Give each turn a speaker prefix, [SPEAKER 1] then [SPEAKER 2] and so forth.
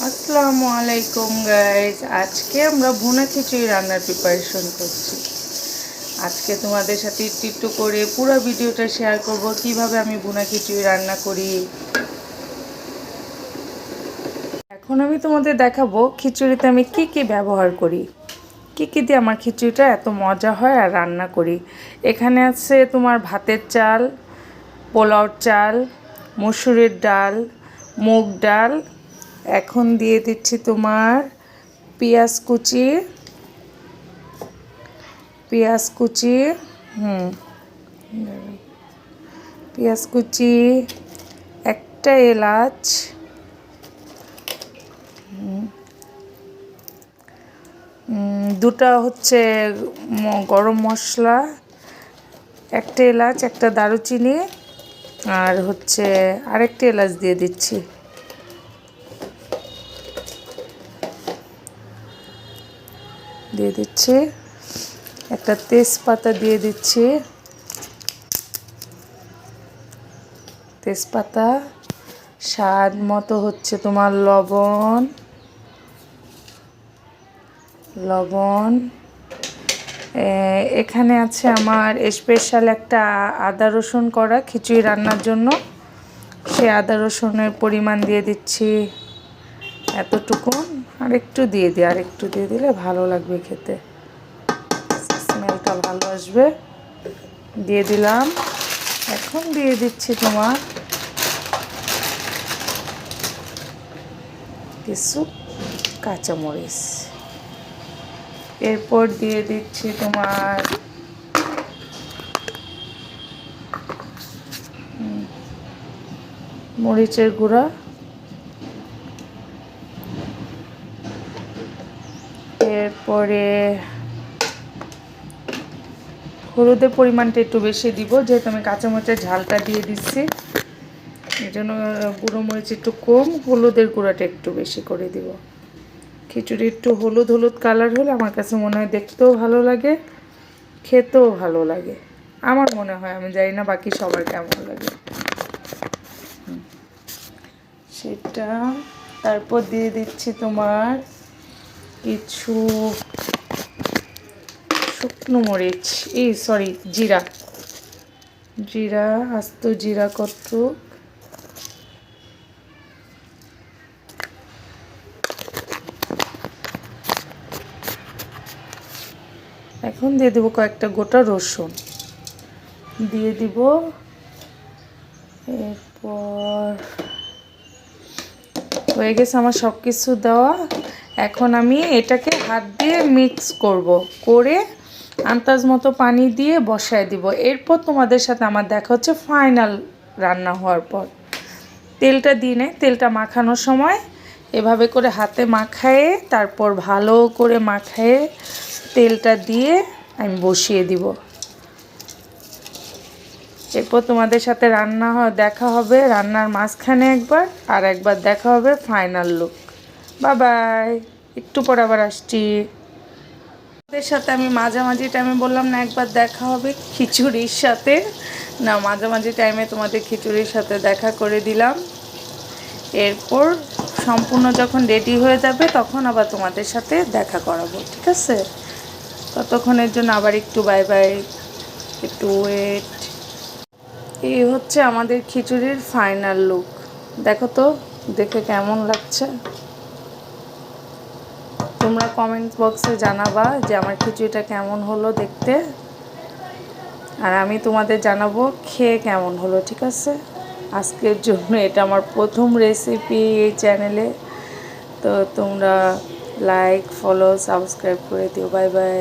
[SPEAKER 1] আসসালামু আলাইকুম গাইস, আজকে আমরা ভুনা খিচুড়ি রান্নার প্রিপারেশন করছি। আজকে তোমাদের সাথে একটু করে পুরো ভিডিওটা শেয়ার করব কিভাবে আমি ভুনা খিচুড়ি রান্না করি। এখন আমি তোমাদের দেখাবো খিচুড়িতে আমি কি কি ব্যবহার করি, কি কি দিয়ে আমার খিচুড়িটা এত মজা হয় আর রান্না করি। এখানে আছে তোমার ভাতের চাল, পোলাওর চাল, মসুরের ডাল, মুগ ডাল। এখন দিয়ে দিচ্ছি তোমার পেঁয়াজ কুচি, পেঁয়াজ কুচি, একটা এলাচ, দুটা হচ্ছে গরম মশলা, একটা এলাচ, একটা দারুচিনি, আর হচ্ছে আরেকটা এলাচ দিয়ে দিচ্ছি। একটা তেজপাতা দিয়ে দিচ্ছি, তেজপাতা, স্বাদ মতো হচ্ছে তোমার লবণ। এখানে আছে আমার স্পেশাল একটা আদা রসুন করা খিচুড়ি রান্নার জন্য, সে আদা রসুনের পরিমাণ দিয়ে দিচ্ছি এতটুকু। আর একটু দিয়ে দিলে ভালো লাগবে খেতে, স্মেলটা ভালো আসবে। দিয়ে দিলাম। এখন দিয়ে দিচ্ছি তোমার কিছু কাঁচামরিচ, এরপর দিয়ে দিচ্ছি তোমার মরিচের গুঁড়া, এরপরে হলুদের পরিমাণটা একটু বেশি দিব, যেহেতু আমি কাঁচামরিচের ঝালটা দিয়ে দিচ্ছি, এই জন্য গুঁড়ো মরিচ একটু কম, হলুদের গুঁড়াটা একটু বেশি করে দিব। খিচুড়ি একটু হলুদ কালার হলে আমার কাছে মনে হয় দেখতেও ভালো লাগে, খেতেও ভালো লাগে, আমার মনে হয়। আমি জানি না বাকি সবার কেমন লাগে সেটা। তারপর দিয়ে দিচ্ছি তোমার কিছু শুকনো মরিচ, জিরা, আস্ত জিরা কটুক। এখন দিয়ে দেবো কয়েকটা গোটা রসুন দিয়ে দিব। এরপর হয়ে গেছে আমার সব কিছু দেওয়া। এখন আমি এটাকে হাত দিয়ে মিক্স করে আন্দাজ মতো পানি দিয়ে বসায় দিব। এরপর তোমাদের সাথে আমার দেখা হচ্ছে ফাইনাল রান্না হওয়ার পর। তেলটা দিয়ে তেলটা মাখানোর সময় এভাবে করে হাতে মাখায়ে, তারপর ভালো করে মাখায়ে তেলটা দিয়ে আমি বসিয়ে দিব। এরপর তোমাদের সাথে দেখা হবে রান্নার মাঝখানে একবার, আর একবার দেখা হবে ফাইনাল লুক। বাই, একটু পর আবার আসছি। ওদের সাথে আমি মাঝামাঝি টাইমে বললাম না একবার দেখা হবে খিচুড়ির সাথে, না মাঝামাঝি টাইমে তোমাদের খিচুড়ির সাথে দেখা করে দিলাম। এরপর সম্পূর্ণ যখন রেডি হয়ে যাবে তখন আবার তোমাদের সাথে দেখা করাবো, ঠিক আছে? ততক্ষণের জন্য আবার একটু বাই, একটু ওয়েট। এই হচ্ছে আমাদের খিচুড়ির ফাইনাল লুক। দেখো তো, দেখে কেমন লাগছে? তোমরা কমেন্ট বক্সে জানাবা যে আমার খিচুড়িটা কেমন হলো দেখতে, আর আমি তোমাদের জানাবো খেয়ে কেমন হলো, ঠিক আছে? আজকের জন্য এটা আমার প্রথম রেসিপি এই চ্যানেলে, তো তোমরা লাইক, ফলো, সাবস্ক্রাইব করে দিও। বাই।